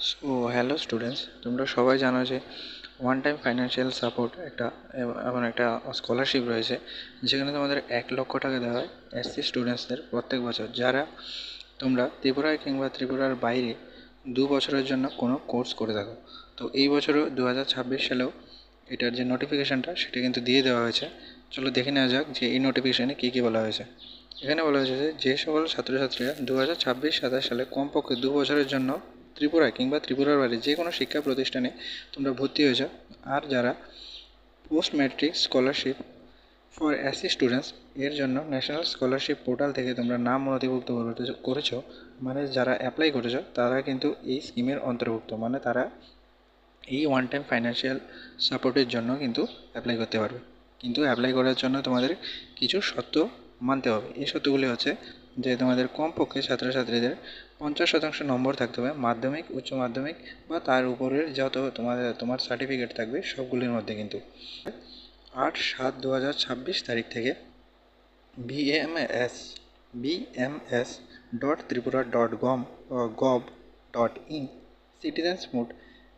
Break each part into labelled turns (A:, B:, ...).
A: So hello students, তোমরা সবাই জানো যে ওয়ান টাইম ফাইন্যান্সিয়াল সাপোর্ট এমন একটা স্কলারশিপ রয়েছে যেখানে তোমাদের 1 লক্ষ টাকা দেওয়া হয় এসসি স্টুডেন্টসদের প্রত্যেক বছর, যারা তোমরা ত্রিপুরায় কিংবা ত্রিপুরার বাইরে 2 বছরের জন্য কোনো কোর্স করে থাকো। তো এই বছরও 2026 সালেও এটার যে নোটিফিকেশানটা সেটা কিন্তু দিয়ে দেওয়া হয়েছে। চলো দেখে নেওয়া যাক যে এই নোটিফিকেশানে কী কী বলা হয়েছে। এখানে বলা হয়েছে যে সকল ছাত্রছাত্রীরা 2026-27 সালে কমপক্ষে 2 বছরের জন্য ত্রিপুরায় কিংবা ত্রিপুরার বাইরে যে কোনো শিক্ষা প্রতিষ্ঠানে তোমরা ভর্তি হয়েছো, আর যারা post matric scholarship for SC students এর জন্য ন্যাশনাল স্কলারশিপ পোর্টাল থেকে তোমরা নাম নথিভুক্ত করেছো, মানে যারা অ্যাপ্লাই করেছো তারা কিন্তু এই স্কিমের অন্তর্ভুক্ত, মানে তারা এই ওয়ান টাইম ফাইন্যান্সিয়াল সাপোর্টের জন্য কিন্তু অ্যাপ্লাই করতে পারবে। কিন্তু অ্যাপ্লাই করার জন্য তোমাদের কিছু শর্ত মানতে হবে। এই শর্তগুলি হচ্ছে যে তোমাদের কমপক্ষে ছাত্রছাত্রীদের 50% নম্বর থাকতে হবে মাধ্যমিক, উচ্চ মাধ্যমিক বা তার উপরের যত তোমার সার্টিফিকেট থাকবে সবগুলির মধ্যে। কিন্তু 8/7/2026 তারিখ থেকে bms.tripura.gov.in সিটিজেন্স মুড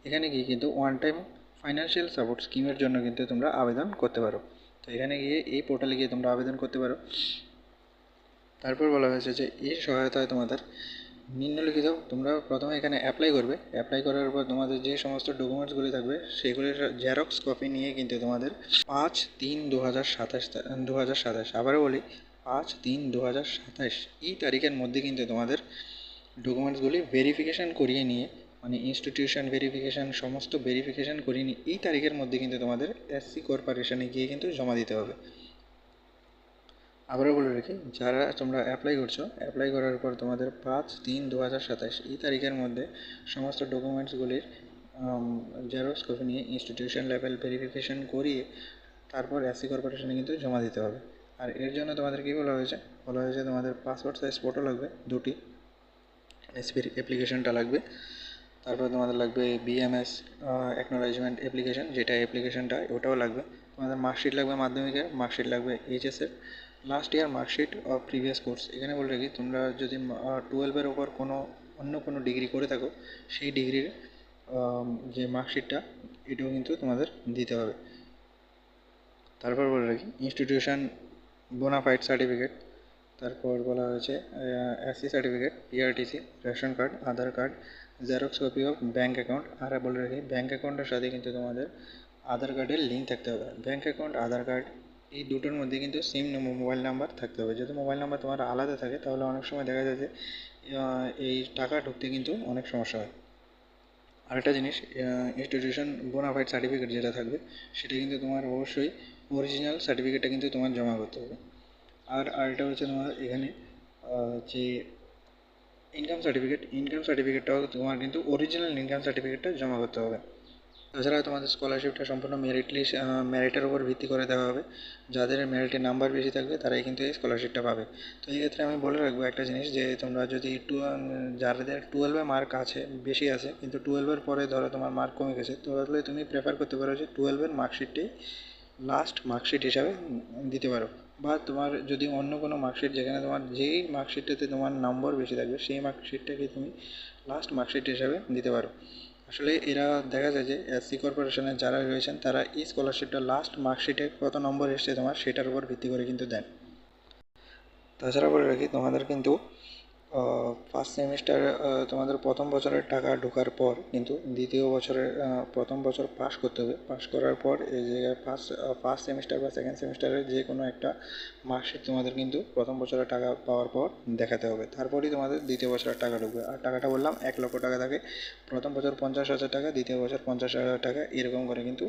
A: এখানে গিয়ে কিন্তু ওয়ান টাইম ফাইন্যান্সিয়াল সাপোর্ট স্কিমের জন্য কিন্তু তোমরা আবেদন করতে পারো। তো এখানে গিয়ে এই পোর্টালে গিয়ে তোমরা আবেদন করতে পারো। তারপর বলা হয়েছে যে এই সহায়তায় তোমাদের নিম্নলিখিত তোমরা প্রথমে এখানে অ্যাপ্লাই করবে। অ্যাপ্লাই করার পর তোমাদের যে সমস্ত ডকুমেন্টসগুলি থাকবে সেগুলির জেরক্স কপি নিয়ে কিন্তু তোমাদের 5/3/2027 আবারও বলি 5/3/2027 এই তারিখের মধ্যে কিন্তু তোমাদের ডকুমেন্টসগুলি ভেরিফিকেশান করিয়ে নিয়ে, মানে ইনস্টিটিউশন ভেরিফিকেশান সমস্ত ভেরিফিকেশান করিয়ে নিয়ে এই তারিখের মধ্যে কিন্তু তোমাদের এসসি কর্পোরেশনে গিয়ে কিন্তু জমা দিতে হবে। আবারও বলে রাখি, যারা তোমরা অ্যাপ্লাই করছো, অ্যাপ্লাই করার পর তোমাদের 5/3/2027 এই তারিখের মধ্যে সমস্ত ডকুমেন্টসগুলির জেরক্স কপি নিয়ে ইনস্টিটিউশন লেভেল ভেরিফিকেশান করিয়ে তারপর এসসি কর্পোরেশনে কিন্তু জমা দিতে হবে। আর এর জন্য তোমাদের কী বলা হয়েছে, তোমাদের পাসপোর্ট সাইজ ফটো লাগবে 2টি, এসপির অ্যাপ্লিকেশনটা লাগবে, তারপর তোমাদের লাগবে বিএমএস অ্যাকনোলেজমেন্ট অ্যাপ্লিকেশন, যেটা অ্যাপ্লিকেশনটা ওটাও লাগবে। তোমাদের মার্কশিট লাগবে, মাধ্যমিকের মার্কশিট লাগবে, এইচএসের last year marksheet of previous course. এখানে বলে রাখি, তোমরা যদি 12-এর ওপর অন্য কোনো ডিগ্রি করে থাকো সেই ডিগ্রির যে মার্কশিটটা এটাও কিন্তু তোমাদের দিতে হবে। তারপর বলে রাখি ইনস্টিটিউশন বোনাফাইড সার্টিফিকেট, তারপর বলা হয়েছে SC certificate, PRTC, ration card, Aadhaar card, xerox copy of bank account. আর বলে রাখি ব্যাঙ্ক অ্যাকাউন্টের সাথে কিন্তু তোমাদের আধার কার্ডের লিঙ্ক থাকতে হবে। ব্যাঙ্ক অ্যাকাউন্ট, আধার কার্ড এই দুটোর মধ্যে কিন্তু সেম মোবাইল নাম্বার থাকতে হবে। যদি মোবাইল নাম্বার তোমার আলাদা থাকে তাহলে অনেক সময় দেখা যায় যে এই টাকা ঢুকতে কিন্তু অনেক সমস্যা হয়। আরেকটা জিনিস, ইনস্টিটিউশন বোনাফাইড সার্টিফিকেট যেটা থাকবে সেটা কিন্তু তোমার অবশ্যই অরিজিনাল সার্টিফিকেটটা কিন্তু তোমার জমা করতে হবে। আর আরেকটা হচ্ছে তোমার এখানে যে ইনকাম সার্টিফিকেটটাও তোমার কিন্তু অরিজিনাল ইনকাম সার্টিফিকেটটা জমা করতে হবে। তাছাড়া তোমাদের স্কলারশিপটা সম্পূর্ণ মেরিটের উপর ভিত্তি করে দেওয়া হবে। যাদের মেরিটের নাম্বার বেশি থাকবে তারাই কিন্তু এই স্কলারশিপটা পাবে। তো এই ক্ষেত্রে আমি বলে রাখবো একটা জিনিস, যে তোমরা যদি যাদের 12-এ মার্ক আছে বেশি আছে কিন্তু 12-এর পরে ধরো তোমার মার্ক কমে গেছে, তাহলে তুমি প্রেফার করতে পারো যে 12-এর মার্কশিটটাই লাস্ট মার্কশিট হিসাবে দিতে পারো। বা তোমার যদি অন্য কোনো মার্কশিট, যেখানে তোমার যেই মার্কশিটটাতে তোমার নম্বর বেশি থাকবে সেই মার্কশিটটাকে তুমি লাস্ট মার্কশিট হিসাবে দিতে পারো। আসলে এরা দেখা যায় যে এসসি কর্পোরেশনের যারা রয়েছেন তারা এই স্কলারশিপটা লাস্ট মার্কশিটে কত নম্বর এসছে তোমার সেটার উপর ভিত্তি করে কিন্তু দেন। তাছাড়া বলে রাখি, তোমাদের কিন্তু ফার্স্ট সেমিস্টারে তোমাদের প্রথম বছরের টাকা ঢোকার পর কিন্তু দ্বিতীয় বছরের প্রথম বছর পাস করতে হবে। পাস করার পর এই জায়গায় ফার্স্ট সেমিস্টার বা সেকেন্ড সেমিস্টারের যে কোনো একটা মার্কশিট তোমাদের কিন্তু প্রথম বছরের টাকা পাওয়ার পর দেখাতে হবে, তারপরেই তোমাদের দ্বিতীয় বছরের টাকা ঢুকবে। আর টাকাটা বললাম 1 লক্ষ টাকা থাকে, প্রথম বছর 50,000 টাকা, দ্বিতীয় বছর 50,000 টাকা, এরকম করে কিন্তু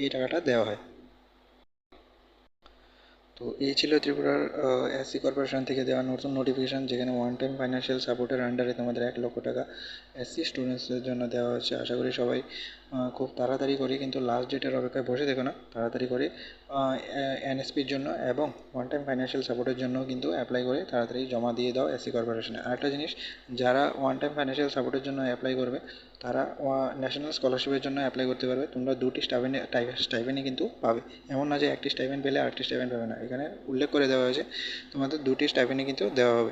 A: এই টাকাটা দেওয়া হয়। তো এই ছিল ত্রিপুরার এসসি কর্পোরেশন থেকে দেওয়া নতুন নোটিফিকেশান, যেখানে ওয়ান টাইম ফাইন্যান্সিয়াল সাপোর্টের আন্ডারে তোমাদের 1 লক্ষ টাকা এসসি স্টুডেন্টসদের জন্য দেওয়া হচ্ছে। আশা করি সবাই খুব তাড়াতাড়ি করে, কিন্তু লাস্ট ডেটের অপেক্ষায় বসে দেখো না, তাড়াতাড়ি করে এনএসপির জন্য এবং ওয়ান টাইম ফাইন্যান্সিয়াল সাপোর্টের জন্য কিন্তু অ্যাপ্লাই করে তাড়াতাড়ি জমা দিয়ে দাও এসসি কর্পোরেশনে। আরেকটা জিনিস, যারা ওয়ান টাইম ফাইন্যান্সিয়াল সাপোর্টের জন্য অ্যাপ্লাই করবে তারা ন্যাশনাল স্কলারশিপের জন্য অ্যাপ্লাই করতে পারবে। তোমরা 2টি স্টাইপেন্ডই কিন্তু পাবে, এমন না যে একটি স্টাইপেন্ড পেলে আরেকটি স্টাইপেন্ড পাবে না। এখানে উল্লেখ করে দেওয়া হয়েছে তোমাদের 2টি স্টাইপেন্ডই কিন্তু দেওয়া হবে।